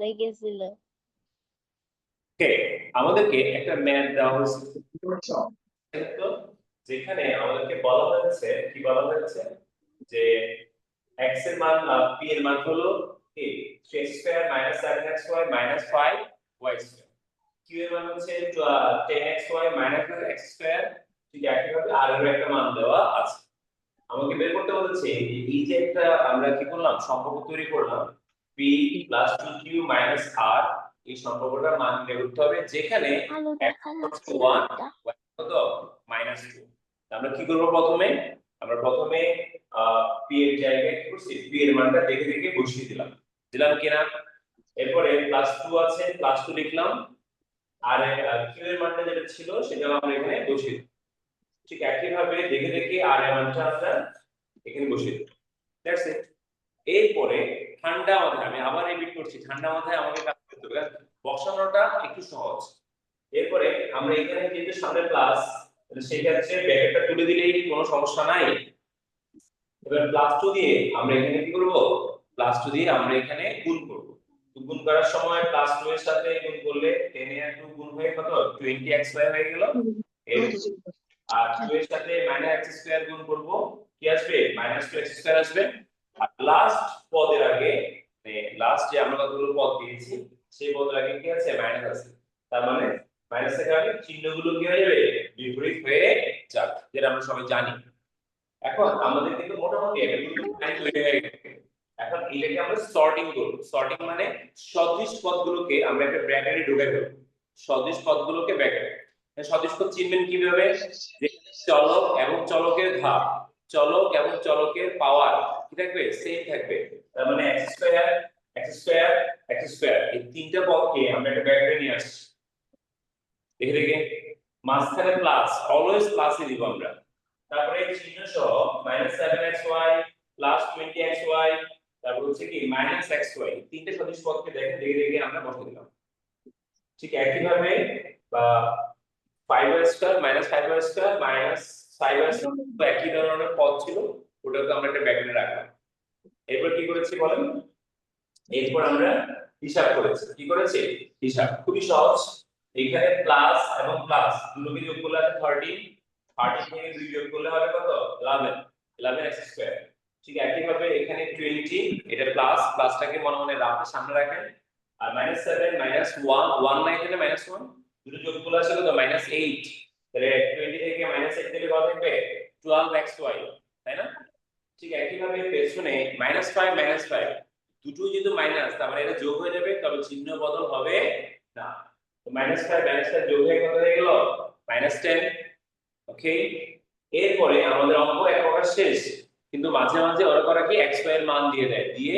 লেগেছিল। ওকে, আমাদেরকে একটা ম্যাথ দেওয়া হয়েছে যেখানে আমাদেরকে বলা হয়েছে, কি বলা হয়েছে যে x এর মান p এর মান হলো কি x square minus 7xy minus 5y square, q এর মান হচ্ছে 10xy মাইনাস x স্কয়ার। ঠিক একইভাবে r এর একটা মান দেওয়া আছে। আমাকে বের করতে বলেছে এই যে একটা আমরা কি করলাম সম্পর্ক তৈরি করলাম p plus 2q minus r, এই সম্পর্কটার মান বের করতে হবে যেখানে আলো x দেখা হচ্ছে যাচ্ছে 1 না। y কত -2। আমরা কি করব প্রথমে, আমরা প্রথমে p এর জায়গায় কি করছি p এর মানটা দেখে দেখে বসিয়ে দিলাম, দিলাম কিনা। এরপরে +2 আছে +2 লিখলাম, আর q এর মানটা যেটা ছিল সেটা আমরা এখানে বসিয়ে দিলাম। ঠিক একই ভাবে দেখে দেখে r এর মানটা আমরা এখানে বসিয়ে দিলাম। That's it. এরপরে ঠান্ডা মাথায় আমি আবার রিপিট করছি, ঠান্ডা মাথায় আমাকে কাজ করতে হবে, বসানোটা একটু সহজ। এরপরে আমরা এখানে যেহেতু সামনে প্লাস, সেই ক্ষেত্রে ব্র্যাকেটটা তুলে দিলেই কোনো সমস্যা নাই। এবার +2 দিয়ে আমরা এখানে কি করব, +2 দিয়ে আমরা এখানে গুণ করব। তো গুণ করার সময় +2 এর সাথে গুণ করলে 10 এর 2 গুণ হয়ে কত 20xy হয়ে গেল। আর 2 এর সাথে -x স্কয়ার গুণ করব, কি আসবে -2x স্কয়ার আসবে। আর লাস্ট পদের আগে লাস্ট যে আমরা কতগুলো পদ দিয়েছি সেই পদের আগে কি আছে মাইনাস আছে, তার মানে মাইনাস থেকে আগে চিহ্নগুলো কি হয়ে যাবে বিপরীত হয়ে যাবে, যেটা আমরা সবাই জানি। এখন আমাদের কিন্তু মোটামুটি একটা কিন্তু লাইন তৈরি হয়ে গেছে। এখন এটাকে আমরা সর্টিং করব। সর্টিং মানে সদৃশ পদগুলোকে আমরা একটা ব্র্যাকেটে ঢুকাই দেব, সদৃশ পদগুলোকে ব্র্যাকেটে। সদৃশ পদ চিনবেন কিভাবে, যে চলক এবং চলকের ঘাত, চলক এবং চলকের পাওয়ার কি থাকবে সেম থাকবে। তার মানে x square x square x square, এই তিনটা পদকে আমরা একটা ব্র্যাকেটে নিয়ে আসছি। দেখে দেখে মাঝখানে প্লাস, অলওয়েজ প্লাসই দিব আমরা। তারপরে চিহ্ন সহ -7xy 20xy, তারপর হচ্ছে কি -xy, তিনটে সদিশ পদকে দেখে দেখে দেখে আমরা বসিয়ে দিলাম। ঠিক একই ভাবে বা 5y square -5y square -5y square একই ধরনের পদ ছিল, ওটাকে আমরা একটা ব্র্যাকেটে রাখলাম। এরপর কি করেছি বলেন, এরপর আমরা হিসাব করেছি। কি করেছি হিসাব খুবই সহজ। এখানে প্লাস এবং প্লাস দুটোকে যোগ করলে আছে 13, 13 থেকে 2 যোগ করলে হবে কত 11, 11x স্কয়ার। ঠিক একই ভাবে এখানে 20, এটা প্লাস, প্লাসটাকে মনে মনে সামনে রাখেন। আর -7 -1 1 না এখানে -1, দুটো যোগ করলে আছে কত -8, তাহলে 20 থেকে -8 দিলে কত থাকবে 12xy, তাই না? ঠিক একই ভাবে পেছনে -5 -5 দুটো যেহেতু মাইনাস, তার মানে এটা যোগ হয়ে যাবে, তবে চিহ্ন বদল হবে না। তো -5 যোগ হয়ে কত হয়ে গেল -10। ওকে, এরপরে আমাদের অঙ্ক এক প্রকার শেষ, কিন্তু মাঝে মাঝে ওরা করে কি x y এর মান দিয়ে দেয়, দিয়ে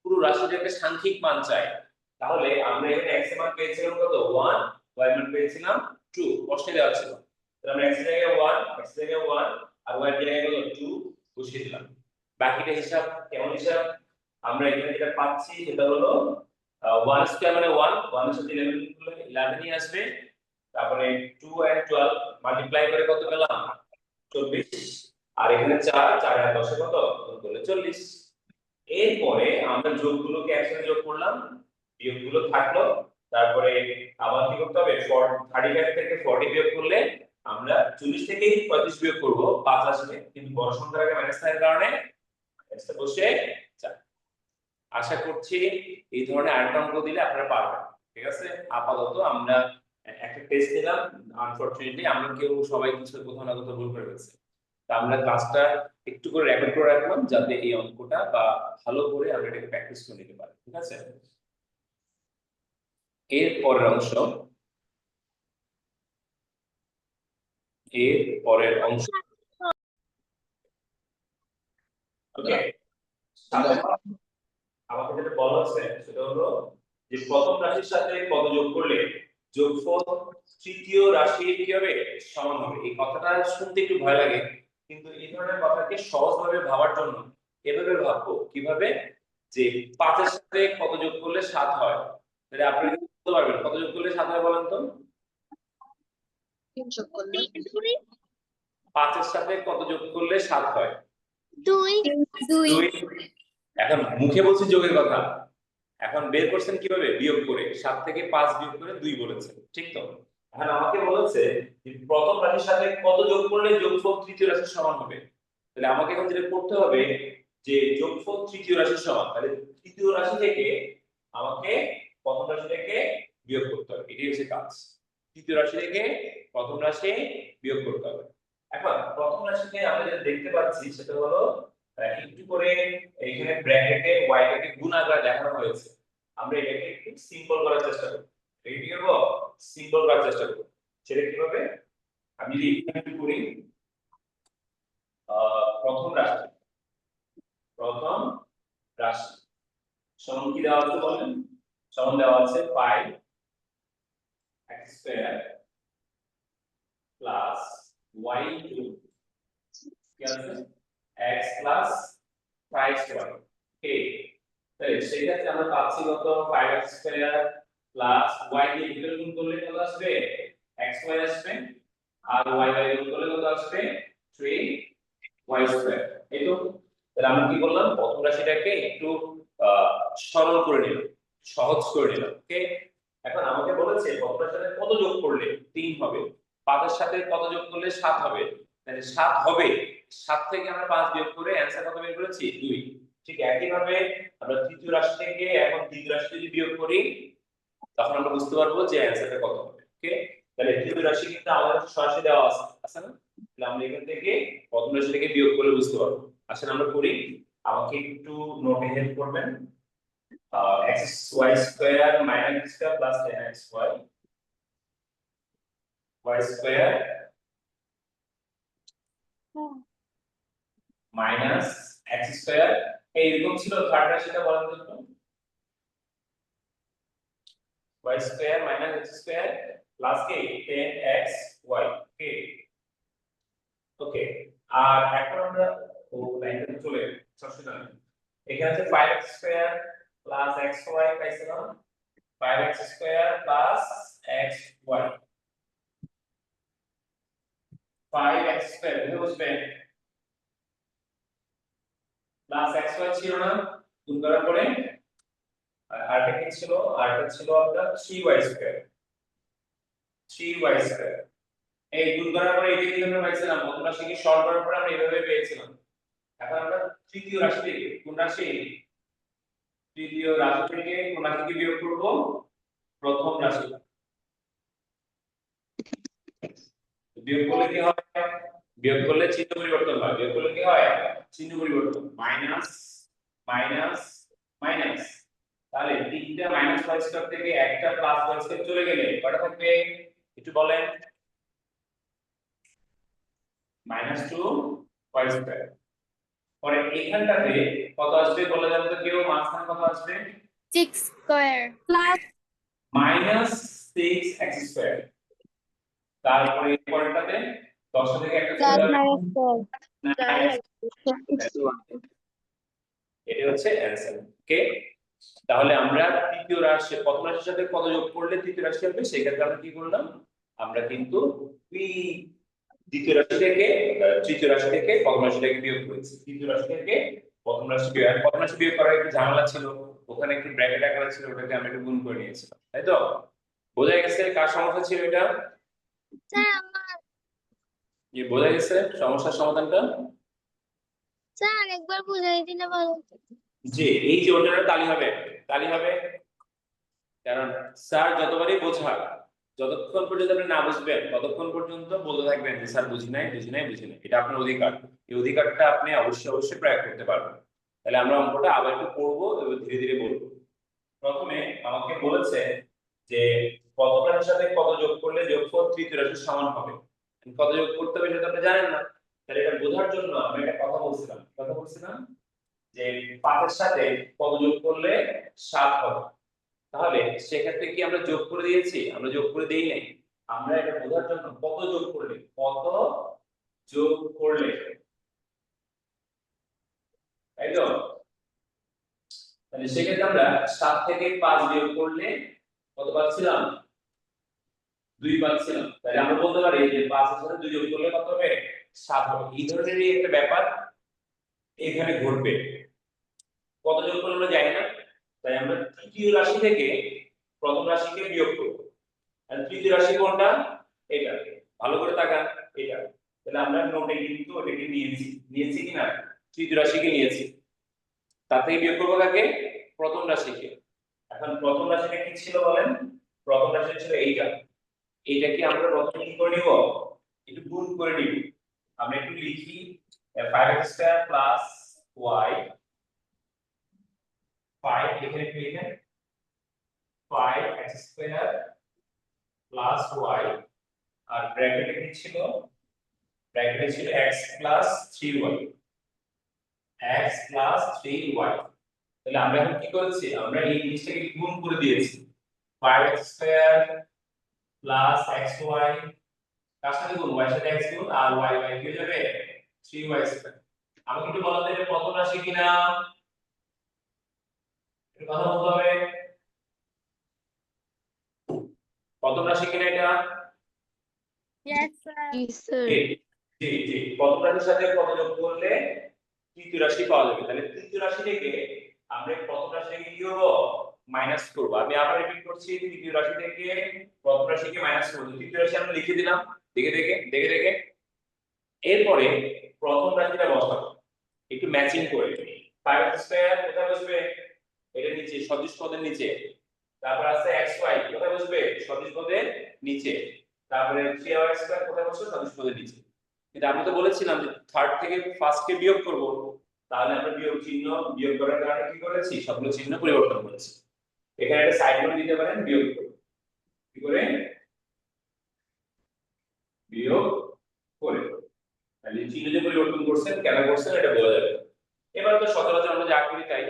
পুরো রাশির একটা সাংখ্যিক মান চায়। তাহলে আমরা এখানে x এর মান পেয়েছিলাম কত 1, y এর মান পেয়েছিলাম 2, প্রশ্নে দেওয়া ছিল। তাহলে আমরা x এর জায়গায় 1, x এর জায়গায় 1 আর y এর জায়গায় কত 2 বসিয়ে দিলাম। বাকিটা হিসাব কেমন হিসাব, আমরা এখানে যেটা পাচ্ছি সেটা হলো 1 স্কয়ার মানে 1, 1 এর সাথে 11 করলে 11 ই আসবে। তারপরে 2 আর 12 মাল্টিপ্লাই করে কত পেলাম 24, আর এখানে 4, 4 আর 10 কত গুণ করলে 40। এরপরে আমরা যোগগুলোকে একসাথে যোগ করলাম, বিয়োগগুলো থাকলো। তারপরে আবার কি করতে হবে 35 থেকে 40 বিয়োগ করলে আমরা 40 থেকে 35 বিয়োগ করব 5 আসবে, কিন্তু বড় সংখ্যার আগে মাইনাস থাকার কারণে এটা বসে যায়। আশা করছি এই ধরনের আরেকটা অঙ্ক দিলে আপনারা পারবেন। ঠিক আছে, আপাতত আমরা একটা টেস্ট দিলাম, আনফরচুনেটলি আমরা কেউ সবাই কিছু কোথাও না কোথাও ভুল করে ফেলছি। তা আমরা ক্লাসটা একটু করে রেকর্ড করে রাখলাম যাতে এই অঙ্কটা বা ভালো করে আমরা এটাকে প্র্যাকটিস করে নিতে পারি। ঠিক আছে, এর পরের অংশ, এর পরের অংশ ওকে, আমাকে যেটা বলা হচ্ছে সেটা হলো যে প্রথম রাশির সাথে কত যোগ করলে যোগফল তৃতীয় রাশির কি হবে সমান হবে। এই কথাটা শুনতে একটু ভয় লাগে, কিন্তু এই ধরনের কথাকে সহজভাবে ভাবার জন্য এভাবে ভাববো কিভাবে, যে 5 এর সাথে কত যোগ করলে 7 হয়, তাহলে আপনি বলতে পারবেন কত যোগ করলে 7 হয় বলেন তো? 5 এর সাথে কত যোগ করলে 7 হয়? 2 2 2। এখন মুখে বলছি যোগের কথা, এখন বের করছেন কিভাবে? বিয়োগ করে। 7 থেকে 5 বিয়োগ করে 2 বলেছে, ঠিক তো? এখন আমাকে বলেছে যে প্রথম রাশির সাথে কত যোগ করলে যোগফল তৃতীয় রাশির সমান হবে। তাহলে আমাকে এখন যেটা করতে হবে যে যোগফল তৃতীয় রাশির সমান, তাহলে তৃতীয় রাশি থেকে আমাকে প্রথম রাশি থেকে বিয়োগ করতে হবে, এটাই হচ্ছে কাজ। তৃতীয় রাশি থেকে প্রথম রাশি বিয়োগ করতে হবে। এখন প্রথম রাশিতে আমরা যেটা দেখতে পাচ্ছি সেটা হলো একটু করে এখানে ব্র্যাকেটে y টাকে গুণ আকারে দেখানো হয়েছে। আমরা এটাকে একটু সিম্পল করার চেষ্টা করব। এটা কি করব? সিম্পল করার চেষ্টা করব। সেটা কিভাবে? আমি যদি এখানে একটু করি প্রথম রাশি, প্রথম রাশি সমান কি দেওয়া আছে বলেন? সমান দেওয়া আছে 5x square plus y cube, কি আছে? x plus 5y। ওকে, তাহলে সেক্ষেত্রে আমরা পাচ্ছি কত? 5x স্কয়ার প্লাস y দিয়ে ভিতরে গুণ করলে কত আসবে? xy আসবে, আর y বাই গুণ করলে কত আসবে? 3y square. এই তো। তাহলে আমরা কি করলাম? প্রথম রাশিটাকে একটু সরল করে নিলাম, সহজ করে নিলাম। ওকে, এখন আমাকে বলেছে প্রথম রাশির সাথে কত যোগ করলে 3 হবে, 5 এর সাথে কত যোগ করলে 7 হবে। তাহলে 7 হবে, 7 থেকে আমরা 5 বিয়োগ করে অ্যানসার কত বের করেছি? 2। ঠিক একই ভাবে আমরা তৃতীয় রাশি থেকে এখন তৃতীয় রাশি যদি বিয়োগ করি তখন আমরা বুঝতে পারবো যে অ্যানসারটা কত হবে। ওকে, তাহলে তৃতীয় রাশি কিন্তু আমাদের সরাসরি দেওয়া আছে, আছে না? তাহলে আমরা এখান থেকে প্রথম রাশি থেকে বিয়োগ করলে বুঝতে পারবো। আসলে আমরা করি, আমাকে একটু নোটে হেল্প করবেন। xy square minus x square plus 10xy, y square minus x square. এইরকম ছিল থার্ড রাশিটা বলেন তো একটু। y square minus x square plus কি 10xy। ওকে, ওকে, আর এখন আমরা ও লাইনটা চলে অসুবিধা নেই। এখানে আছে 5x স্কয়ার প্লাস xy পাইছিলাম, 5x square plus xy, 5x square বুঝে বুঝবেন প্লাস xy ছিল না, গুণ করার পরে আরটা কি ছিল? আরটা ছিল আপনার 3y স্কয়ার, 3y স্কয়ার। এই গুণ করার পরে এই যে কিন্তু আমরা পাইছিলাম প্রথম রাশিকে সরল করার পরে আমরা এইভাবে পেয়েছিলাম। এখন আমরা তৃতীয় রাশি থেকে কোন রাশি? তৃতীয় রাশি থেকে কোন রাশিকে বিয়োগ করব? প্রথম রাশি। বিয়োগ করলে কি হয়? বিয়োগ করলে চিহ্ন পরিবর্তন হয়। বিয়োগ করলে কি হয়? চিহ্ন পরিবর্তন, মাইনাস মাইনাস মাইনাস। তাহলে তিনটা মাইনাস y স্কয়ার থেকে একটা প্লাস y স্কয়ার চলে গেলে কয়টা থাকবে একটু বলেন? -2y square. পরে এখানটাতে কত আসবে বলে জানো তো কেউ? মাঝখানে কত আসবে? 6 স্কয়ার প্লাস -6x স্কয়ার। তারপরে এই পরেরটাতে 10 থেকে একটা চলে যাবে, এটা হচ্ছে অ্যানসার। ওকে, তাহলে আমরা তৃতীয় রাশি প্রথম রাশির সাথে কত যোগ করলে তৃতীয় রাশি হবে সেই ক্ষেত্রে আমরা কি করলাম? আমরা কিন্তু দ্বিতীয় রাশি থেকে তৃতীয় রাশি থেকে প্রথম রাশিটাকে বিয়োগ করেছি। তৃতীয় রাশি থেকে প্রথম রাশি বিয়োগ, প্রথম রাশি বিয়োগ করার একটু ঝামেলা ছিল, ওখানে একটু ব্র্যাকেট আকারে ছিল, ওটাকে আমরা একটু গুণ করে নিয়েছিলাম, তাই তো? বোঝা গেছে কার সমস্যা ছিল এটা? স্যার আমার যে বোঝা গেছে সমস্যার সমাধানটা? স্যার একবার বুঝাই দিলে ভালো হতো। যে এই যে ওটার তালি হবে, তালি হবে, কারণ স্যার যতবারই বোঝাক যতক্ষণ পর্যন্ত আপনি না বুঝবেন ততক্ষণ পর্যন্ত বলতে থাকবেন যে স্যার বুঝি নাই বুঝি নাই বুঝি নাই। এটা আপনার অধিকার, এই অধিকারটা আপনি অবশ্যই অবশ্যই প্রয়োগ করতে পারবেন। তাহলে আমরা অঙ্কটা আবার একটু পড়বো এবং ধীরে ধীরে বলবো। প্রথমে আমাকে বলেছে যে প্রথম রাশির সাথে কত যোগ করলে যোগফল তৃতীয় রাশির সমান হবে। কত যোগ করতে হবে সেটা আপনি জানেন না, তাহলে এটা বোঝার জন্য আমরা একটা কথা বলছিলাম যে 5 এর সাথে কত যোগ করলে 7 হবে। তাহলে সেক্ষেত্রে কি আমরা যোগ করে দিয়েছি? আমরা যোগ করে দেই নাই। আমরা এটা বোঝার জন্য কত যোগ করলে, কত যোগ করলে, তাই তো? তাহলে সেক্ষেত্রে আমরা 7 থেকে 5 বিয়োগ করলে কত পাচ্ছিলাম? 2 পাচ্ছিলাম। তাহলে আমরা বলতে পারি যে 5 এর সাথে 2 যোগ করলে কত হবে? 7 হবে। এই ধরনেরই একটা ব্যাপার এখানে ঘটবে। কত যোগ করলে আমরা জানি না, তাই আমরা তৃতীয় রাশি থেকে প্রথম রাশিকে বিয়োগ করব। আর তৃতীয় রাশি কোনটা? এটা। ভালো করে তাকান, এটা। তাহলে আমরা নোটে কিন্তু এটাকে নিয়েছি কিনা? তৃতীয় রাশিকে নিয়েছি। তার থেকে বিয়োগ করবো কাকে? প্রথম রাশিকে। এখন প্রথম রাশিটা কি ছিল বলেন? প্রথম রাশি ছিল এইটা। এইটাকে আমরা প্রথমে কি করে নিব? একটু গুণ করে নিব। আমরা একটু লিখি 5x স্কয়ার প্লাস y 5 এখানে একটু লিখেন 5x স্কয়ার প্লাস y আর ব্র্যাকেটে কি ছিল? ব্র্যাকেটে ছিল x plus 3y x plus 3y। তাহলে আমরা এখন কি করেছি? আমরা এই জিনিসটাকে গুণ করে দিয়েছি 5x স্কয়ার প্লাস xy কার সাথে গুণ? y এর সাথে x গুণ আর y কি হয়ে যাবে? 3y square. আমাকে একটু বলতে হবে প্রথম রাশি কিনা? একটু কথা বলতে হবে। প্রথম রাশি কিনা এটা? Yes, sir. জি স্যার। জি জি জি। প্রথম রাশির সাথে কত যোগ করলে তৃতীয় রাশি পাওয়া যাবে? তাহলে তৃতীয় রাশি থেকে আমরা প্রথম রাশি থেকে কি করব? মাইনাস করব। আমি আবার রিপিট করছি, তৃতীয় রাশি থেকে প্রথম রাশিকে মাইনাস করব। তৃতীয় রাশি আমরা লিখে দিলাম দেখে এরপরে প্রথম রাশিটা বসাবো একটু ম্যাচিং করে। 5x স্কয়ার কোথায় বসবে? এটা নিচে সদিশ পদের নিচে। তারপর আছে xy কোথায় বসবে? সদিশ পদের নিচে। তারপরে 3y স্কয়ার কোথায় বসবে? সদিশ পদের নিচে। কিন্তু আমি তো বলেছিলাম যে থার্ড থেকে ফার্স্ট কে বিয়োগ করব, তাহলে আমরা বিয়োগ করার কারণে কি করেছি? সবগুলো চিহ্ন পরিবর্তন করেছি। এখানে একটা সাইড নোট দিতে পারেন বিয়োগ করে। কি করে? বিয়োগ করে। তাহলে চিহ্ন যে পরিবর্তন করছেন, কেন করছেন এটা বোঝা যাবে। এবার তো সচরাচর আমরা যা করি তাই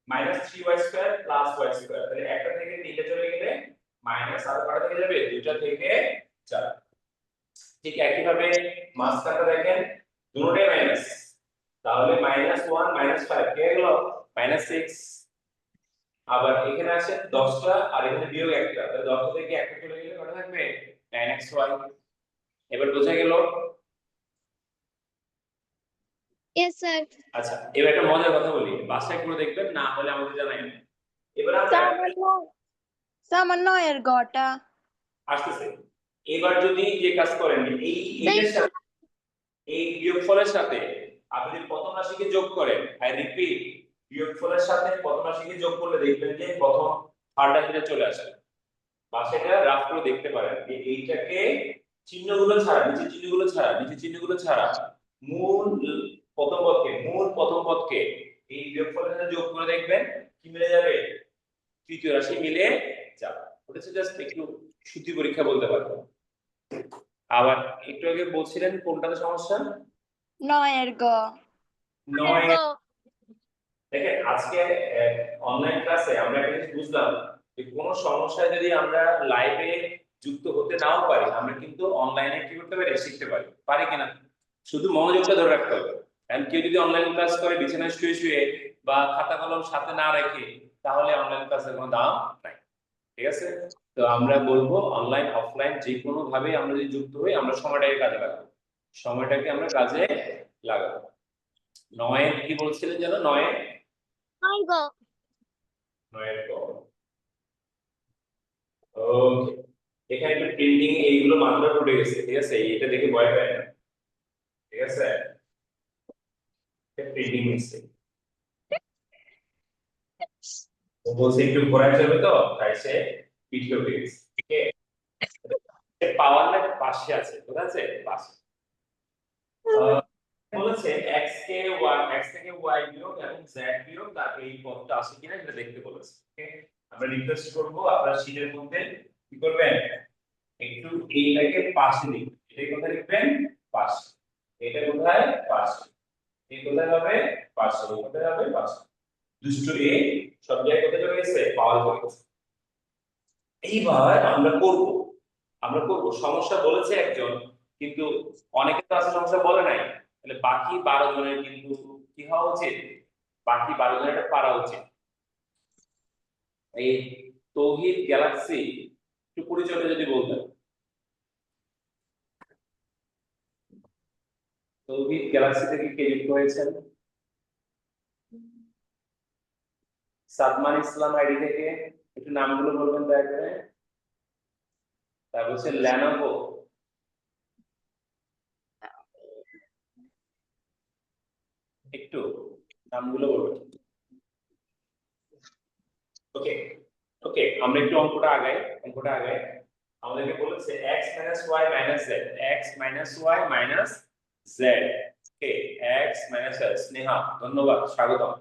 -3y square plus y square. তাহলে একটা থেকে তিনটা চলে গেলে মাইনাস আর কটা থেকে যাবে? দুইটা থেকে 4। ঠিক একই ভাবে মাঝখানটা দেখেন দুটোটাই মাইনাস, তাহলে -1 -5 কে গেল -6। আবার এখানে আছে 10টা আর এখানে বিয়োগ একটা, তাহলে 10টা থেকে একটা চলে গেলে কত থাকবে? 9xy। এবার বোঝা গেল? Yes, sir. আচ্ছা, এবার একটা মজার কথা বলি, বাসায় করে দেখবেন, না হলে আমাকে জানাবেন। এবার আমরা সামান্যের গটা আসতেছে। এবার যদি যে কাজ করেন এইটার Thank সাথে এই বিয়োগফলের সাথে আপনি যদি প্রথম রাশিকে যোগ করেন, আই রিপিট, বিয়োগফলের সাথে প্রথম রাশিকে যোগ করলে দেখবেন যে প্রথম থার্ড রাশিটা চলে আসে। বা সেটা রাফ করে দেখতে পারেন যে এইটাকে চিহ্নগুলো ছাড়া, নিচে চিহ্নগুলো ছাড়া মূল প্রথম পদকে এই বিয়োগফলের সাথে যোগ করে দেখবেন কি মিলে যাবে? তৃতীয় রাশি মিলে যাবে। ওটা হচ্ছে জাস্ট একটু সূচি পরীক্ষা বলতে পারবো। আবার একটু আগে বলছিলেন কোনটাতে সমস্যা? 9 গ 9। you. দেখেন আজকে অনলাইন ক্লাসে আমরা একটা জিনিস বুঝলাম যে কোনো সমস্যায় যদি আমরা লাইভে যুক্ত হতে নাও পারি, আমরা কিন্তু অনলাইনে কি করতে পারি? শিখতে পারি কিনা? শুধু মনোযোগটা ধরে রাখতে হবে। কারণ কেউ যদি অনলাইন ক্লাস করে বিছানায় শুয়ে বা খাতা কলম সাথে না রেখে, তাহলে অনলাইন ক্লাসের কোনো দাম নাই। ঠিক আছে? তো আমরা বলবো অনলাইন অফলাইন যে কোনো ভাবে আমরা যদি যুক্ত হই, আমরা সময়টাকে কাজে লাগাবো। সময়টাকে আমরা কাজে লাগাবো। 9 কি বলছিলেন যেন? 9 Mango. 9 ওকে। এখানে একটু প্রিন্টিং এইগুলো মাত্রা উঠে গেছে, ঠিক আছে? এটা দেখে ভয় পায় না, ঠিক আছে? Printing mistake. ও বলছে একটু ঘোরায় যাবে, তো তাই সে পিছিয়ে উঠে গেছে। ঠিক আছে? পাওয়ার লেট পাশে আছে, কোথায় আছে? পাশে। বলেছে x থেকে y বিয়োগ এবং z বিয়োগ তার এই পদটা আছে কিনা এটা দেখতে বলেছে। ওকে, আমরা রিকোয়েস্ট করব আপনারা শীটের মধ্যে কি করবেন? একটু এইটাকে পাশে লিখবেন। এটা কোথায় লিখবেন? পাশে। এটা কোথায়? পাশে। এই কোথায় হবে? পাশে। এই কোথায় হবে? পাশে। দুষ্টু এ সব জায়গায় কোথায় চলে গেছে? পাওয়ার চলে গেছে। এইবার আমরা করব সমস্যা বলেছে একজন, কিন্তু অনেকে তো আছে সমস্যা বলে নাই। তাহলে বাকি 12 জনের কিন্তু কি হওয়া উচিত? বাকি 12 জনের এটা পারা উচিত। এই তৌহিদ গ্যালাক্সি একটু পরিচয়টা যদি বলতেন। তৌহিদ গ্যালাক্সি থেকে কে যুক্ত হয়েছেন? সাদমান ইসলাম আইডি থেকে একটু নামগুলো বলবেন দয়া করে। তারপর হচ্ছে লেনোভো, একটু নামগুলো বলবেন। ওকে ওকে, আমরা একটু অঙ্কটা আগাই। আমাদেরকে বলেছে x - y - z, x - y - z। ওকে, x - y, স্নেহা ধন্যবাদ, স্বাগতম।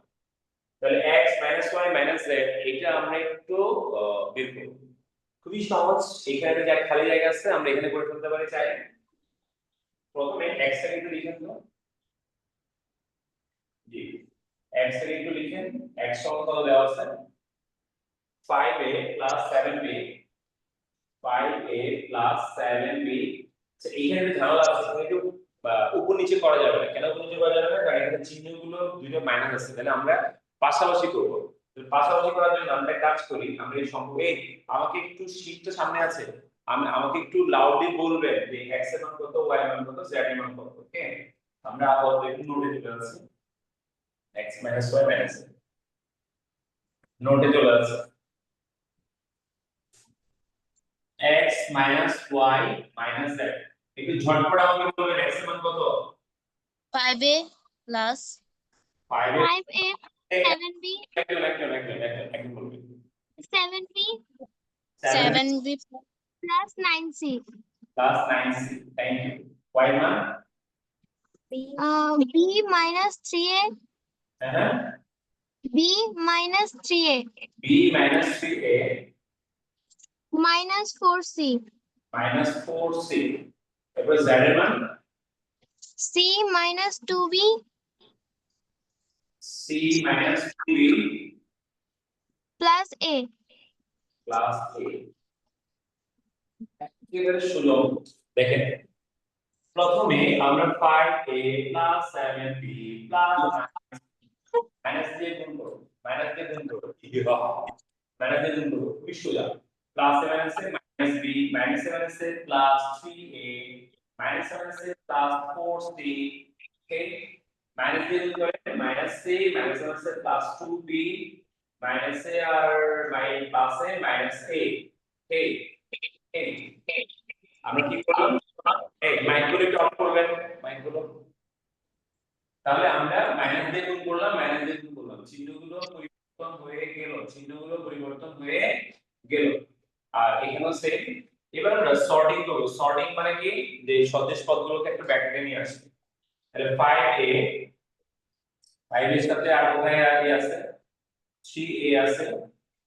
তাহলে x - y - z এটা আমরা একটু বের করব। খুবই সহজ, এখানে যে খালি জায়গা আছে আমরা এখানে করে ফেলতে পারি চাই। প্রথমে x টাকে একটু লিখেন তো। জি, x টাকে একটু লিখেন। x সমান কত দেওয়া আছে? 5a + 7b, 5a + 7b। এইখানে একটু ঝামেলা আছে, এখানে একটু উপর নিচে করা যাবে না। কেন উপর নিচে করা যাবে না? কারণ এখানে চিহ্নগুলো দুইটা মাইনাস আছে, তাহলে আমরা পাশাপাশি করব। তো পাশাপাশি করার জন্য আমরা কাজ করি, আমরা এই সম্পর্কে আমাকে একটু শীটটা সামনে আছে, আমাকে একটু লাউডলি বলবেন যে x এর মান কত, y এর মান কত, z এর মান কত। ওকে, আমরা আপাতত একটু নোটে চলে আসি। x - y - z নোটে চলে আসি। x - y - z, একটু ঝটপট আমাকে বলবেন x এর মান কত? 5a plus 5 এর 5a 7b একদম বলবেন 7b 7 7b plus 9c plus 9c, thank you. y মান b minus 3a হ্যাঁ b minus 3a b - 3a minus 4c - 4c, এরপর z এর মান c minus 2b c - 2b plus a plus a। একেবারে সুলভ। দেখেন, প্রথমে আমরা 5a plus 7b plus minus দিয়ে গুণ করব, মাইনাস দিয়ে গুণ করব, মাইনাস দিয়ে গুণ করব, খুবই সোজা। প্লাস এ মাইনাসে মাইনাস বি, মাইনাস এ মাইনাসে প্লাস 3a, মাইনাস এ মাইনাসে প্লাস 4c। ওকে, মাইনাস দিয়ে গুণ করে মাইনাস c, মাইনাস এ মাইনাসে প্লাস 2b, মাইনাস এ আর প্লাসে মাইনাস a। ওকে, আমরা কি করলাম? এই মাইকগুলো একটু অফ করবেন, মাইকগুলো। তাহলে আমরা মাইনাস দিয়ে গুণ করলাম, মাইনাস দিয়ে গুণ করলাম, চিহ্নগুলো পরিবর্তন হয়ে গেল, চিহ্নগুলো পরিবর্তন হয়ে গেল। আর এখানেও সেম। এবার আমরা সর্টিং করব। সর্টিং মানে কি? যে সদৃশ পদগুলোকে একটু ব্র্যাকেটে নিয়ে আসবে। তাহলে 5a, 5 এর সাথে আর কোথায় আছে? 3a আছে,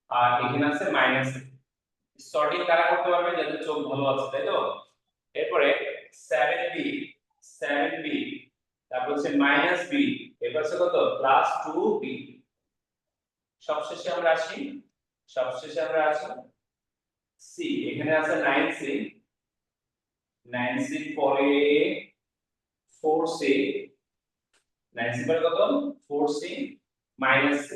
আর এখানে আছে মাইনাস। সর্টিং কারা করতে পারবে? যাদের চোখ ভালো আছে, তাই তো? এরপরে 7b, 7b, তারপর হচ্ছে মাইনাস b, এরপর হচ্ছে কত? Plus 2b। সবশেষে আমরা আসি c, এখানে আছে 9c, 9c পরে 4c, 9c পরে কত? 4c minus c।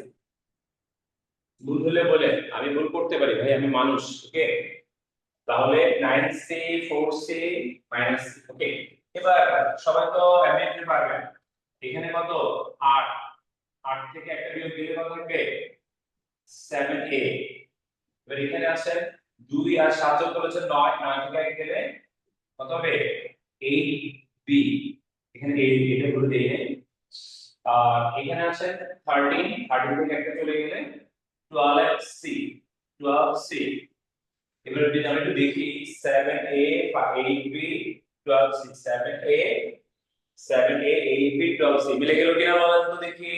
ভুল হলে বলে, আমি ভুল করতে পারি ভাই, আমি মানুষ। ওকে, তাহলে 9c 4c মাইনাস c। ওকে, এবার সবাই তো এমনি পারবেন। এখানে কত? 8, 8 থেকে একটা বিয়োগ দিলে কত থাকবে? 7a। এবার এখানে আছে 2 আর 7 যোগ করেছে 9, 9 থেকে 1 গেলে কত হবে? 8b। এখানে এটা বলে দেই নাই। আর এখানে আছে 13, 13 থেকে একটা চলে গেলে 12c, 12c। এবার যদি আমি একটু দেখি 7a 8b 12c, 7a 8b 12c মিলে গেল কিনা বলেন তো দেখি।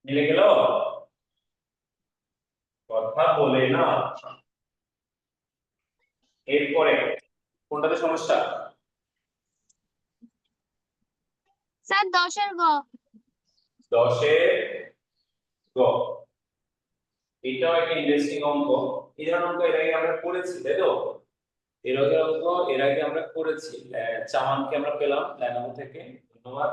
মিলে গেল? কথা বলে না। এরপরে কোনটাতে সমস্যা? স্যার 10 এর গ 10 এর গ। এটাও একটা ইন্টারেস্টিং অঙ্ক। এই ধরনের অঙ্ক এর আগে আমরা করেছি, তাই তো? এর আগে অঙ্ক এর আগে আমরা করেছি। চামানকে আমরা পেলাম লেনোভো থেকে, ধন্যবাদ।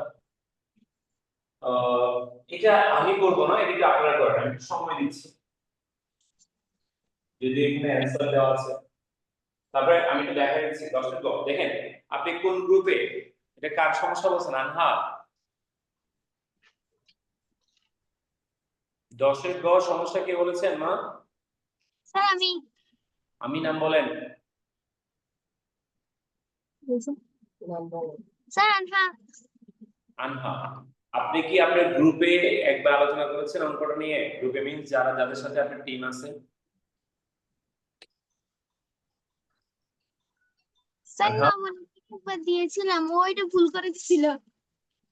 এটা আমি করব না, এটা আপনারা করেন, আমি একটু সময় দিচ্ছি। যদি এখানে অ্যানসার দেওয়া আছে, তারপরে আমি একটু দেখা দিচ্ছি 10 এর গ। দেখেন, আপনি কোন গ্রুপে? এটা কার সমস্যা বলছেন? আনহা, 10-এর গ সমস্যা কে বলেছেন মা? স্যার আমি নাম বলেন। স্যার আনহা। আনহা, আপনি কি আপনার গ্রুপে একবার আলোচনা করেছেন অঙ্কটা নিয়ে? গ্রুপে মিন্স যারা যাদের সাথে আপনার টিম আছে। স্যার আনহা, নবনীত একবার দিয়েছিলাম, ওইটা ভুল করে দিছিল।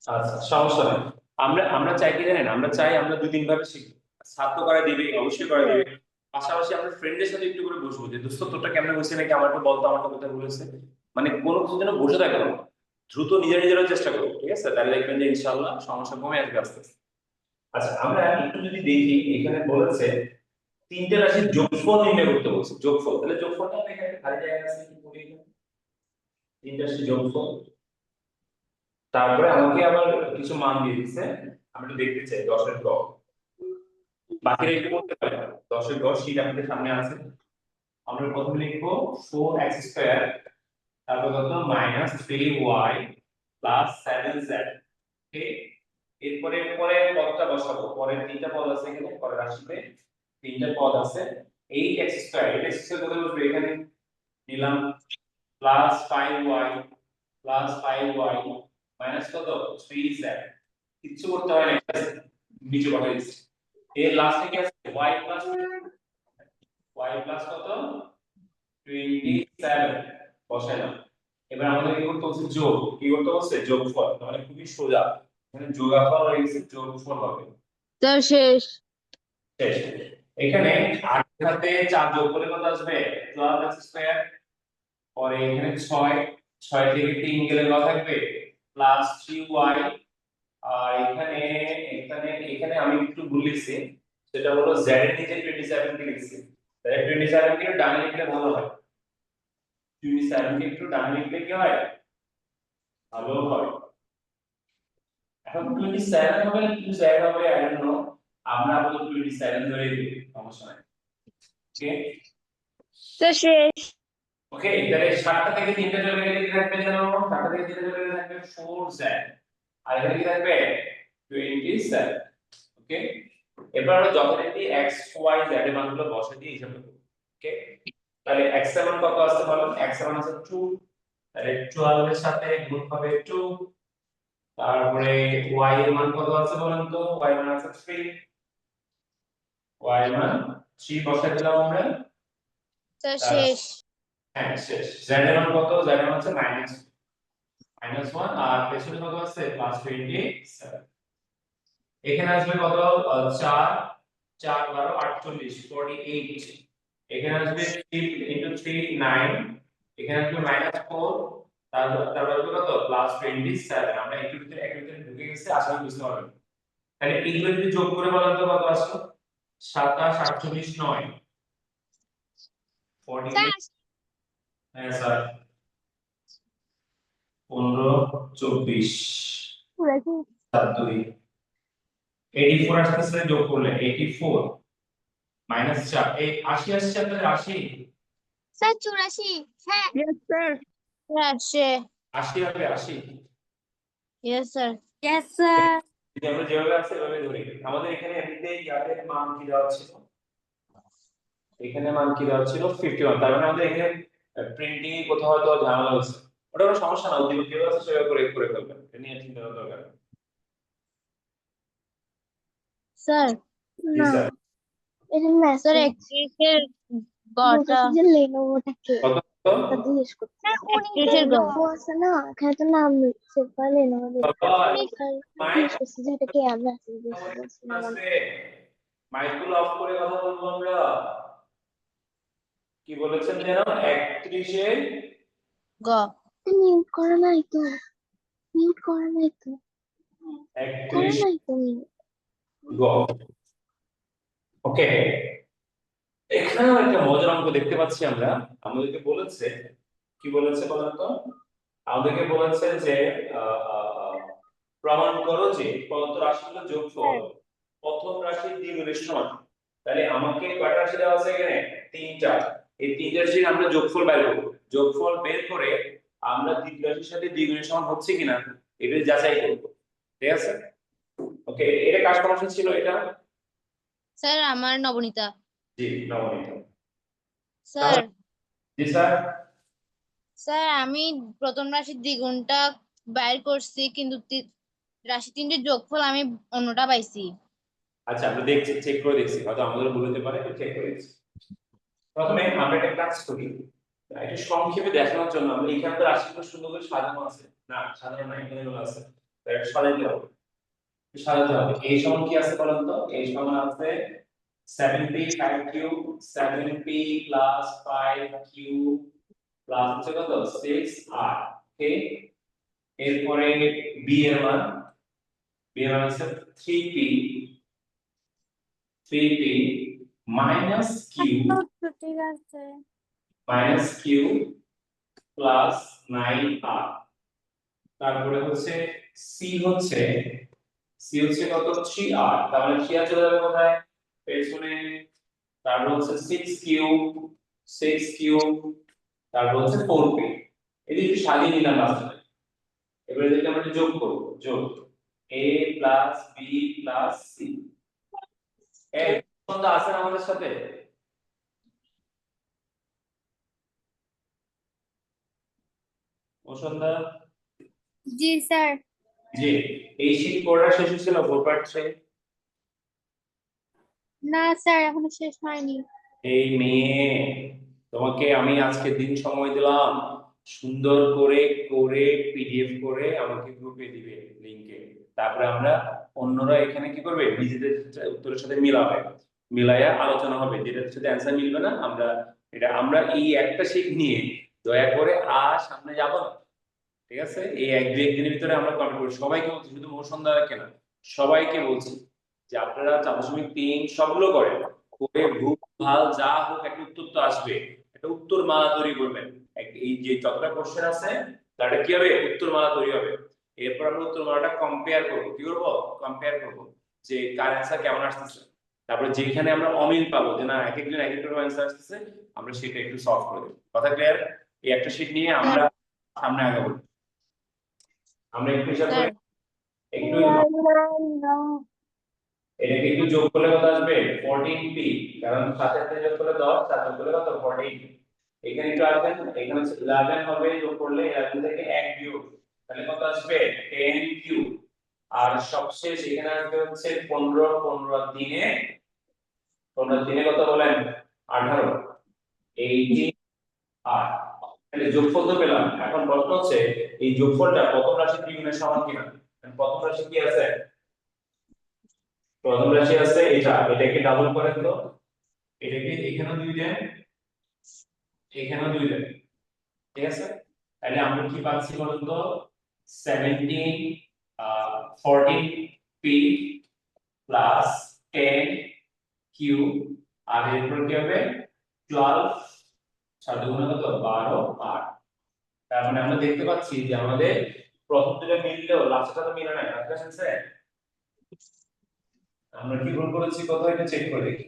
আচ্ছা সমস্যা নেই। আমরা আমরা চাই কি জানেন, আমরা চাই আমরা 2-3 ভাবে শিখি। ছাত্র করে দিবে, অবশ্যই করে দিবে। পাশাপাশি আমরা ফ্রেন্ডের সাথে একটু করে বসবো যে দোস্ত তোরটা কেমন হয়েছে নাকি আমার একটু বলতো, আমারটা কোথায় বলেছে। মানে কোনো কিছু যেন বসে থাকে না, দ্রুত নিজের নিজেরও চেষ্টা করবো, ঠিক আছে? তাহলে দেখবেন যে ইনশাআল্লাহ সমস্যা কমে আসবে আস্তে আস্তে। আচ্ছা আমরা একটু যদি দেখি, এখানে বলেছে তিনটে রাশির যোগফল নির্ণয় করতে বলছে। যোগফল, তাহলে যোগফলটা আমরা এখানে খালি জায়গা আছে কি করি? তিনটে রাশির যোগফল, তারপরে আমাকে আবার কিছু মান দিয়ে দিচ্ছে, আমি একটু দেখতে চাই 10-এর গ। বাকিরা একটু করতে পারে। 10-এর গ শীট আমাদের সামনে আছে। আমরা প্রথমে লিখবো 4x², তারপর কত -3y + 7z। ওকে, এরপরে পরে পদটা বসাবো। পরের তিনটা পদ আছে এখানে, পরের রাশিতে তিনটা পদ আছে। 8x², এটা x² কোথায় বসবে? এখানে নিলাম +5y মাইনাস কত 3z। কিচ্ছু করতে হয় না, নিচে বসাই দিচ্ছি। এর লাস্টে কি আছে? y প্লাস কত 27 বসাইলাম। এবার আমাদের কি করতে হচ্ছে? যোগ। কি করতে হচ্ছে? যোগফল। মানে খুবই সোজা, এখানে যোগফল হয়ে গেছে, যোগফল হবে। স্যার শেষ। শেষ। এখানে 8 এর সাথে 4 যোগ করলে কত আসবে? 12x²। পরে এখানে 6 থেকে 3 গেলে কত থাকবে? +3y। আর এখানে এখানে এখানে আমি একটু ভুল লিখছি, সেটা হলো z এর নিচে 27 কে লিখছি। তাহলে 27 কে ডানে লিখলে ভালো হয়। 27 কে একটু ডানে লিখলে কি হয়? ভালো হয়। এখন 27 হবে না 27 হবে, আই ডোন্ট নো। আমরা আপাতত 27 ধরেই দিই, সমস্যা নাই। ওকে স্যার শেষ। ওকে, তাহলে 7টা থেকে 3টা চলে গেলে কি থাকবে জানো? 7টা থেকে 3টা চলে গেলে থাকবে 4z, আর এখানে কি থাকবে? 27। ওকে, এবার আমরা যথারীতি x y z এর মানগুলো বসে দিয়ে হিসাব করব। ওকে, তাহলে x এর মান কত আসছে বলো? x এর মান আছে 2, তাহলে 12 এর সাথে গুণ হবে 2। তারপরে y এর মান কত আছে বলেন তো? y এর মান আছে 3, y এর মান 3 বসাই দিলাম আমরা। স্যার তার শেষ। হ্যাঁ শেষ। z এর মান কত? z এর মান হচ্ছে -1, আর পেছনে কত আছে? +27। এখানে আসবে কত? 4 4 12 48, 48। এখানে আসবে 3 * 3 9, এখানে আসবে -4, তারপর আসবে কত? +27। আমরা একটু ভিতরে ঢুকে গেছে, আশা করি বুঝতে পারবেন। তাহলে এইগুলো যদি যোগ করে বলেন তো কত আসলো? 27 48 9 48। স্যার হ্যাঁ স্যার, 15 24 7 2 84 আসতেছে, যোগ করলে 84 -4 এই 80 আসছে আপনাদের 80। স্যার 84। হ্যাঁ ইয়েস স্যার। হ্যাঁ সে 80 হবে 80। Yes sir. Yes sir. যদি আমরা যেভাবে আছে এভাবে ধরি, আমাদের এখানে এমনিতে ইয়াদের মান কি দেওয়া ছিল? এখানে মান কি দেওয়া ছিল? 51। তার মানে আমাদের এখানে প্রিন্টিং এ কোথাও হয়তো ঝামেলা হচ্ছে। ওটা কোনো সমস্যা না, ওদিকে যেভাবে আছে সেভাবে করে করে ফেলবেন, এটা নিয়ে চিন্তা করার দরকার নেই। স্যার জি স্যার। এটা স্যার মেসেজ 31-এর গটা যে লেনোভোটাকে কত কত? তা জিজ্ঞেস করতে। স্যার 31-এর গ। লেনোভো আছে না, এখানে তো নাম লিখছে পরে লেনোভো দিল। স্যার জিজ্ঞেস করছি যে এটা কে মেসেজ দিয়েছে, বলছি না মানে। মাইকগুলো অফ করে কথা বলবো আমরা। কি বলেছেন যেন? 31-এ গ। মিউট করা নাই তো, মিউট করা নাই তো, করা 31 নাই তো mute। গ। ওকে, এখানেও একটা মজার অঙ্ক দেখতে পাচ্ছি আমরা। আমাদেরকে বলেছে, কি বলেছে বলেন তো? আমাদেরকে বলেছে যে আহ, আহ, আহ, প্রমাণ করো যে প্রদত্ত রাশিগুলোর যোগফল প্রথম রাশির দ্বিগুণের সমান। তাহলে আমাকে কয়টা রাশি দেওয়া আছে এখানে? 3টা। এই 3টা রাশির আমরা যোগফল বের করব। যোগফল বের করে আমরা দ্বিতীয় রাশির সাথে দ্বিগুণের সমান হচ্ছে কিনা এটা যাচাই করব, ঠিক আছে? ওকে, এটা কার সমস্যা ছিল এটা? স্যার আমার নবনীতা। জি নবনীতা। স্যার জি স্যার। স্যার আমি প্রথম রাশির দ্বিগুণটা বাইর করছি, কিন্তু রাশি তিনটির যোগফল আমি অন্যটা পাইছি। আচ্ছা আমরা দেখছি, চেক করে দেখছি, হয়তো আমাদের ভুল হতে পারে, চেক করে দেখছি। প্রথমে আমরা একটা কাজ করি, একটু সংক্ষেপে দেখানোর জন্য আমরা এখানে তো রাশিগুলো সুন্দর করে সাজানো আছে, না সাজানো নাই, এখানে আছে, তাই একটু সাজাতে হবে, একটু সাজাতে হবে। এই সমান কি আছে বলেন তো? এই সমান আছে 7p 5 cube, 7p plus 5 cube plus হচ্ছে কত 6r। ওকে, এরপরে b এর মান, আছে 3p মাইনাস কিউ, ঠিক আছে। Plus 9r। তারপরে হচ্ছে সি হচ্ছে কত 3r, তার মানে 3r চলে যাবে কোথায় পেছনে। তারপর হচ্ছে 6 কিউব, তারপর হচ্ছে 4p। এদিকে একটু সাজিয়ে নিলাম আসলে। এবারে এদেরকে আমরা একটু যোগ করব, যোগ a plus b plus c। এই সন্ধ্যা আছেন আমাদের সাথে? ও সন্ধ্যা। জি স্যার। জি, এই শীট পড়া শেষ হয়েছিল 4.3। না স্যার এখনো শেষ হয়নি। এই মেয়ে, তোমাকে আমি আজকে দিন সময় দিলাম, সুন্দর করে করে পিডিএফ করে আমাকে গ্রুপে দিবে লিংকে। তারপরে আমরা অন্যরা এখানে কি করবে, নিজেদের উত্তরের সাথে মিলাবে, মিলাইয়া আলোচনা হবে, যেটার সাথে অ্যান্সার মিলবে না আমরা এটা, আমরা এই একটা শীট নিয়ে দয়া করে আর সামনে যাব না, ঠিক আছে? এই এক দুই একদিনের ভিতরে আমরা কমপ্লিট করব। সবাইকে বলছি, শুধু মৌসুমদাকে না, সবাইকে বলছি যে আপনারা 4.3 সবগুলো করেন, করে ভুল ভাল যা হোক একটা উত্তর তো আসবে, একটা উত্তর মালা তৈরি করবেন। এই যে যতটা কোশ্চেন আছে তাটা কি হবে, উত্তর মালা তৈরি হবে। এরপর আমরা উত্তর মালাটা কম্পেয়ার করবো, কি করবো, কম্পেয়ার করবো যে কার অ্যান্সার কেমন আসতেছে। তারপরে যেখানে আমরা অমিল পাবো যে না এক একজন এক এক রকম অ্যান্সার আসতেছে, আমরা সেটা একটু সলভ করে দেবো। কথা ক্লিয়ার? এই একটা শীট নিয়ে আমরা সামনে আগাবো। আমরা একটু হিসাব করে একটু এটাকে একটু যোগ করলে কত আসবে 14p, কারণ 7 এর সাথে যোগ করলে 10, 7 যোগ করলে কত 14। এখানে একটু আসবেন, এখানে হচ্ছে 11 হবে, যোগ করলে 11 থেকে 1 বিয়োগ, তাহলে কত আসবে 10q। আর সবশেষ এখানে আসবে হচ্ছে 15, 15 দিনে, 15 দিনে কত বলেন 18, 18 আর তাহলে যোগফল তো পেলাম। এখন প্রশ্ন হচ্ছে এই যোগফলটা প্রথম রাশি দ্বিগুণের সমান কিনা। প্রথম রাশি কি আছে, প্রথম রাশি আছে এটা, এটাকে ডাবল করেন তো, এটাকে এখানেও 2 দেন, এখানেও 2 দেন, ঠিক আছে? তাহলে আমরা কি পাচ্ছি বলুন তো 17 14p প্লাস 10q, আর এরপর কি হবে 12, 7 গুণ কত 12 8। তার মানে আমরা দেখতে পাচ্ছি যে আমাদের প্রথম দুটো মিললেও লাস্টটা তো মিলে না, বুঝতে স্যার? আমরা কি ভুল করেছি কোথায় একটু চেক করে দেখি।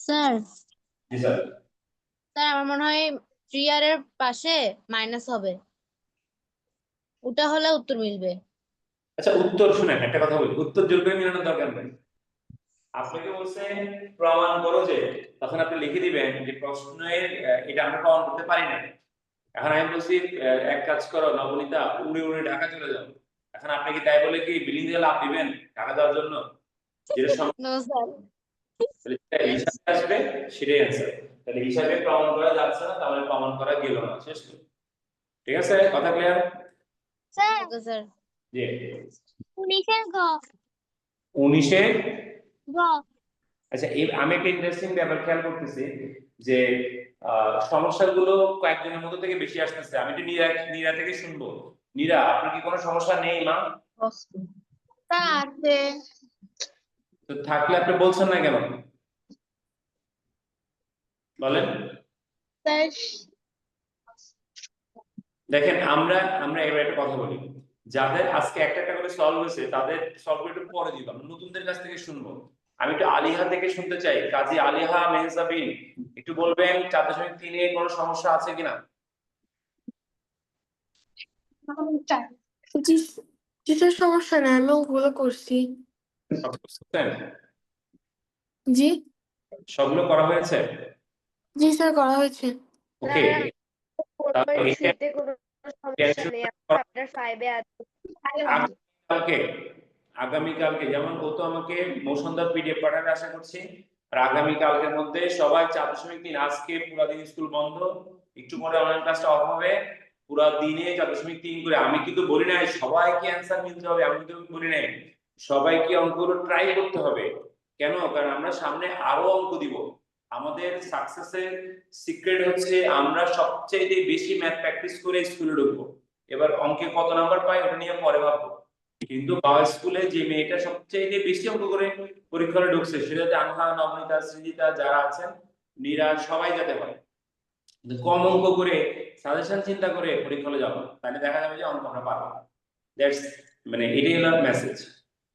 স্যার জি স্যার। স্যার আমার মনে হয় 3r এর পাশে মাইনাস হবে, ওটা হলে উত্তর মিলবে। আচ্ছা উত্তর শুনেন, একটা কথা বলি, উত্তর জোর করে মিলানোর দরকার নেই। আপনাকে বলছে প্রমাণ করো যে, তখন আপনি লিখে দিবেন যে প্রশ্নের এটা আমরা প্রমাণ করতে পারি না। এখন আমি বলছি এক কাজ করো নবনীতা, উড়ে উড়ে ঢাকা চলে যাও। এখন আপনি কি তাই বলে কি বিল্ডিং দিয়ে লাফ দিবেন ঢাকা যাওয়ার জন্য? যেটা নো স্যার। তাহলে যেটা হিসাবে আসবে সেটাই অ্যান্সার। তাহলে হিসাবে প্রমাণ করা যাচ্ছে না, তাহলে প্রমাণ করা গেল না, শেষ। ঠিক আছে, কথা ক্লিয়ার? Sir okay sir. জি 19 গ 19-এ। গ আচ্ছা এই আমি একটা ইন্টারেস্টিং ব্যাপার খেয়াল করতেছি যে সমস্যাগুলো কয়েকজনের মধ্যে থেকে বেশি আসতেছে। আমি একটু নীরা নীরা থেকে শুনবো। নীরা, আপনার কি কোনো সমস্যা নেই মা? স্যার আছে। তো থাকলে আপনি বলছেন না কেন, বলেন? স্যার দেখেন আমরা আমরা এবার একটা কথা বলি, যাদের আজকে একটা একটা করে সলভ হয়েছে তাদের সলভ করে একটু পরে দিব, আমরা নতুনদের কাছ থেকে শুনবো। আমি একটু আলিহা থেকে শুনতে চাই, কাজী আলিহা মেহজাবিন, একটু বলবেন 4.3-এ কোনো সমস্যা আছে কিনা? যেটা সমস্যা না, আমি ওগুলো করছি। সব বুঝতেছেন? জি সবগুলো করা হয়েছে? জি স্যার, করা হয়েছে। ওকে, তাহলে এটা থ্রিতে কোনো সমস্যা নেই, চ্যাপ্টার 5-এ আছে। আগামীকালকে আগামীকালকে যেমন ও তো আমাকে মৌসুমদার পিডিএফ পাঠাবে আশা করছি, আর আগামীকালকের মধ্যে সবাই 4.3, আজকে পুরা দিন স্কুল বন্ধ, একটু পরে অনলাইন ক্লাসটা অফ হবে, পুরা দিনে 4.3 করে। আমি কিন্তু বলি নাই সবাইকে অ্যান্সার মিলতে হবে, আমি কিন্তু বলি নাই সবাইকে অঙ্কগুলো ট্রাই করতে হবে। কেন? কারণ আমরা সামনে আরো অঙ্ক দিব। আমাদের সাকসেসের সিক্রেট হচ্ছে আমরা সবচেয়ে বেশি ম্যাথ প্র্যাকটিস করে স্কুলে ঢুকবো। এবার অঙ্কে কত নাম্বার পাই ওটা নিয়ে পরে ভাববো, কিন্তু বাবা স্কুলে যে মেয়েটা সবচেয়ে বেশি অঙ্ক করে পরীক্ষা হলে ঢুকছে, সেটাতে আনহা, নবনীতা, সৃজিতা যারা আছেন, নীরা, সবাই যাতে হয় কম অঙ্ক করে সাজেশন চিন্তা করে পরীক্ষা হলে যাবো, তাহলে দেখা যাবে যে অঙ্ক আমরা পারবো না। দ্যাটস মানে এটাই হলো মেসেজ।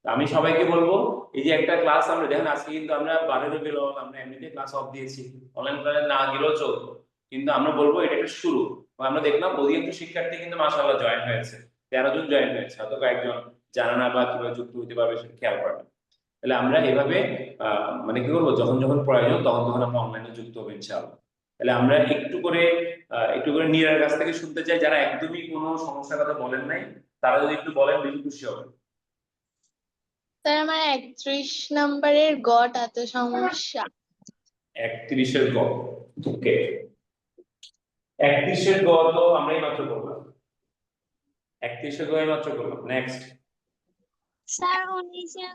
আমি সবাইকে বলবো এই যে একটা ক্লাস আমরা দেখেন আজকে কিন্তু আমরা 12 গেল, আমরা এমনিতে ক্লাস অফ দিয়েছি, অনলাইন ক্লাসে না গেলেও চলতো, কিন্তু আমরা বলবো এটা একটা শুরু। আমরা দেখলাম অধিকাংশ শিক্ষার্থী কিন্তু মাশাআল্লাহ জয়েন হয়েছে, 13 জন জয়েন হয়েছে, হয়তো কয়েকজন জানা না বা কিভাবে যুক্ত হতে পারবে সেটা খেয়াল করবেন। তাহলে আমরা এভাবে মানে কি করবো, যখন যখন প্রয়োজন তখন তখন আমরা অনলাইনে যুক্ত হবো ইনশাআল্লাহ। তাহলে আমরা একটু করে নীরার কাছ থেকে শুনতে চাই, যারা একদমই কোনো সমস্যার কথা বলেন নাই, তারা যদি একটু বলেন বেশি খুশি হবে। স্যার আমার 31 নম্বরের গটাতে সমস্যা। 31-এর গ, ওকে, 31-এর গ তো আমরাই মাত্র করলাম, 31-এর গ মাত্র করলাম। নেক্সট স্যার 19-এর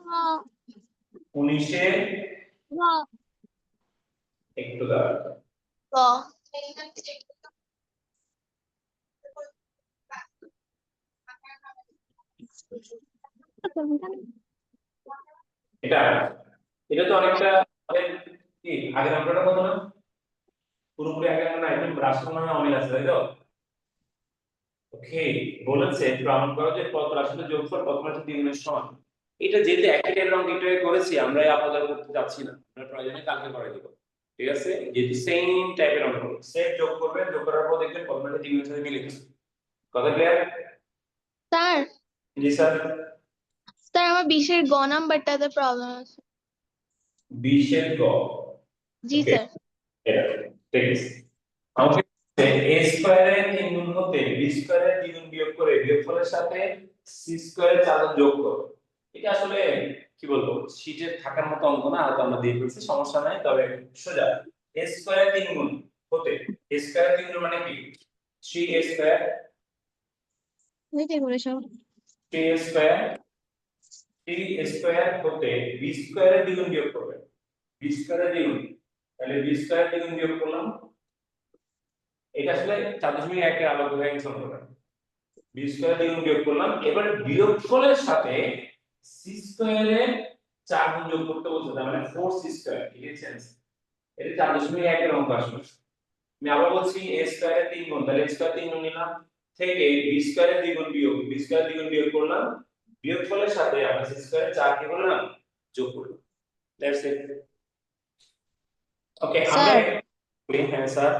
19-এ গ একটু দাঁড়ান, গ এটা এটা তো অনেকটা আমাদের কি আগের অঙ্কটা কত না, পুরোপুরি আগের অঙ্ক না, একদম রাশির নামে অমিল আছে, তাই তো? ওকে, বলেছে প্রমাণ করো যে কত রাশির যোগফল কত রাশির দ্বিগুণের সমান। এটা যেহেতু একই টাইপের অঙ্ক এটা করেছি, আমরা আপাতত করতে যাচ্ছি না, আমরা প্রয়োজনে কালকে করে দেব, ঠিক আছে? যেহেতু সেম টাইপের অঙ্ক, সেম যোগ করবেন, যোগ করার পর দেখবেন কত রাশির দ্বিগুণের সাথে মিলে গেছে। কথা ক্লিয়ার? স্যার জি স্যার। স্যার আমার 20-এর গ নাম্বারটাতে প্রবলেম আছে। 20-এর গ, জি ওকে, স্যার। এটা ঠিক আছে। আমাকে a স্কয়ারের 3 গুণ হতে b স্কয়ারের 2 গুণ বিয়োগ করে বিয়োগফলের সাথে c স্কয়ারের 4 গুণ যোগ করো। এটা আসলে কি বলবো, শীটের থাকার মতো অঙ্ক না, হয়তো আমরা দিয়ে ফেলছি, সমস্যা নাই, তবে সোজা। a স্কয়ারের 3 গুণ হতে, a স্কয়ারের 3 গুণ মানে কি, 3a স্কয়ার, নিতে করে সব 3a স্কয়ার, 3a স্কয়ার হতে b স্কয়ারের 2 গুণ বিয়োগ করবে, b স্কয়ারের 2 গুণ, তাহলে b স্কয়ারের 2 গুণ বিয়োগ করলাম, এটা আসলে 4.1 এর আলোকে হয়ে গেছে অঙ্কটা। b স্কয়ার দ্বিগুণ বিয়োগ করলাম, এবার বিয়োগফলের সাথে c স্কয়ারের 4 গুণ যোগ করতে বলছে, তার মানে 4c স্কয়ার, ঠিক আছে? এটা 4.1 এর অঙ্ক আসলে। আমি আবার বলছি a স্কয়ারের 3 গুণ, তাহলে a স্কয়ার 3 গুণ নিলাম, থেকে b স্কয়ারের 2 গুণ বিয়োগ, b স্কয়ার 2 গুণ বিয়োগ করলাম, বিয়োগফলের সাথে আমরা c স্কয়ারের 4 কি করলাম, যোগ করলাম। That's it. ওকে, আমরা স্যার হ্যাঁ স্যার,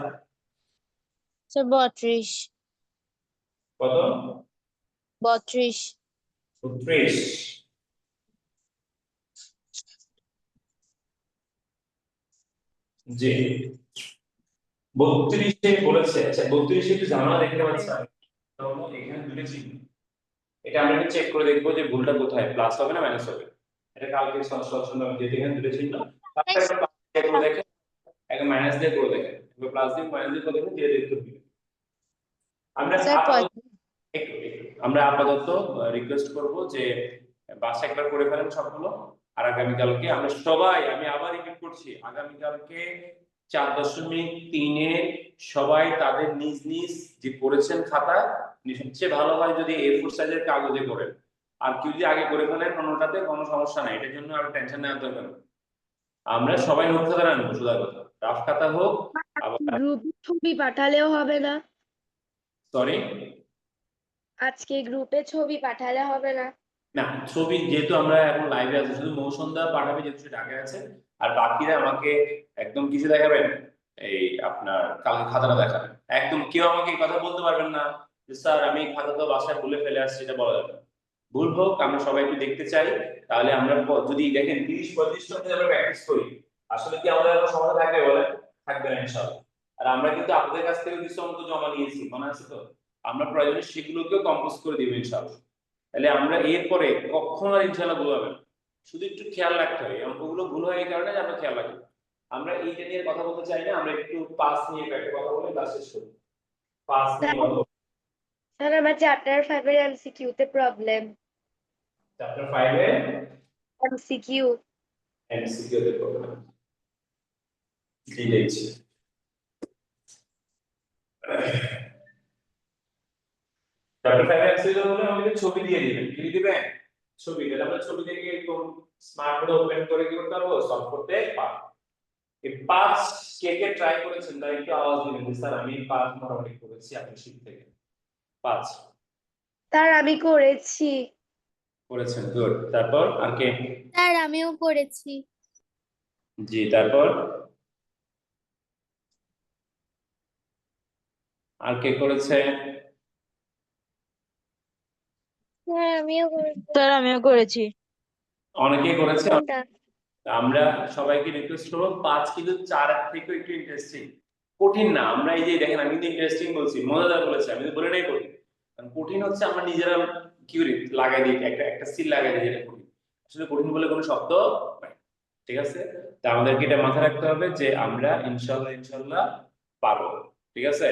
স্যার 32 কত? 32 32। জি, 32-এ বলেছে। আচ্ছা 32-এ একটু ঝামেলা দেখতে পাচ্ছি আমি। তাহলে এখানে দুটো চিহ্ন, এটা আমরা একটু চেক করে দেখবো যে ভুলটা কোথায়, প্লাস হবে না মাইনাস হবে। এটা কালকে সবসময় আমি যেতে এখানে দুটো চিহ্ন, তারপর একটা প্লাস দিয়ে করে দেখেন, একটা মাইনাস দিয়ে করে দেখেন, একটা প্লাস দিয়ে মাইনাস দিয়ে করে দেখেন, দিয়ে উত্তর দিবেন। আমরা স্যার আপাতত আমরা আপাতত রিকোয়েস্ট করব যে বাসা একবার করে ফেলেন সবগুলো, আর আগামীকালকে আমরা সবাই, আমি আবার রিপিট করছি, আগামীকালকে 4.3-এ সবাই তাদের নিজ নিজ যে করেছেন খাতা, সবচেয়ে ভালো হয় যদি A4 সাইজের কাগজে করেন, আর কেউ যদি আগে করে ফেলেন অন্যটাতে কোনো সমস্যা নাই, এটার জন্য আর টেনশন নেওয়ার দরকার নেই। আমরা সবাই নোট খাতা আনবো, সোজা কথা, রাফ খাতা হোক। আবার গ্রুপ ছবি পাঠালেও হবে না? সরি, আজকে গ্রুপে ছবি পাঠালে হবে না? না, ছবি যেহেতু আমরা এখন লাইভে আছি, শুধু মৌসুমদা পাঠাবে যেহেতু সে ঢাকায় আছে, আর বাকিরা আমাকে একদম কিছু দেখাবেন, এই আপনার কালকে খাতাটা দেখাবেন। একদম কেউ আমাকে এই কথা বলতে পারবেন না যে স্যার আমি এই খাতা তো বাসায় ভুলে ফেলে আসছি, এটা বলা যাবে না। ভুল হোক, আমরা সবাই একটু দেখতে চাই, তাহলে আমরা যদি দেখেন 30-35 টা যদি আমরা প্র্যাকটিস করি, আসলে কি আমাদের এখন সময় থাকবে বলে? থাকবে না ইনশাআল্লাহ। আর আমরা কিন্তু আপনাদের কাছ থেকে কিছু অঙ্ক জমা নিয়েছি, মনে আছে তো? আমরা প্রয়োজনে সেগুলোকেও কম্পোজ করে দিব ইনশাআল্লাহ। তাহলে আমরা এরপরে কখনো আর ইনশাআল্লাহ ভুল হবে না। শুধু একটু খেয়াল রাখতে হবে, এই অঙ্কগুলো ভুল হয় এই কারণে যে আমরা খেয়াল রাখি না। আমরা এইটা নিয়ে কথা বলতে চাই না, আমরা একটু পাস নিয়ে একটা কথা বলে ক্লাস শেষ করি। পাস নিয়ে কথা বলি। স্যার আমার চ্যাপ্টার 5 এর এমসিকিউ তে প্রবলেম। চ্যাপ্টার 5 এ এমসিকিউ এমসিকিউ তে প্রবলেম দিয়েছি। চ্যাপ্টার 5 এমসিকিউ হলে আমাদের ছবি দিয়ে দিবেন, কি দিবেন? ছবি। তাহলে আমরা ছবি দেখে একদম স্মার্ট মোডে ওপেন করে কি করতে পারবো? সলভ করতে পারবো। এই 5 কে কে ট্রাই করেছেন তাই একটু আওয়াজ দিবেন যে স্যার আমি 5 মোটামুটি করেছি আপনার শীট থেকে। 5 স্যার আমি করেছি। করেছেন, গুড। তারপর আর কে? স্যার আমিও করেছি। জি, তারপর আর কে করেছে? স্যার আমিও করেছি। স্যার আমিও করেছি। অনেকেই করেছে। কোনটা? আমরা সবাইকে রিকোয়েস্ট করবো 5 কিন্তু 4 এর থেকেও একটু ইন্টারেস্টিং, কঠিন না। আমরা এই যে দেখেন আমি কিন্তু ইন্টারেস্টিং বলছি, মজাদার বলেছি, আমি তো বলে নাই কঠিন। কারণ কঠিন হচ্ছে আমরা নিজেরা কি করি, লাগাই দিই, একটা একটা সিল লাগাই দিই, যেটা কঠিন। আসলে কঠিন বলে কোনো শব্দ নাই। ঠিক আছে? তা আমাদেরকে এটা মাথায় রাখতে হবে যে আমরা ইনশাআল্লাহ পারবো। ঠিক আছে?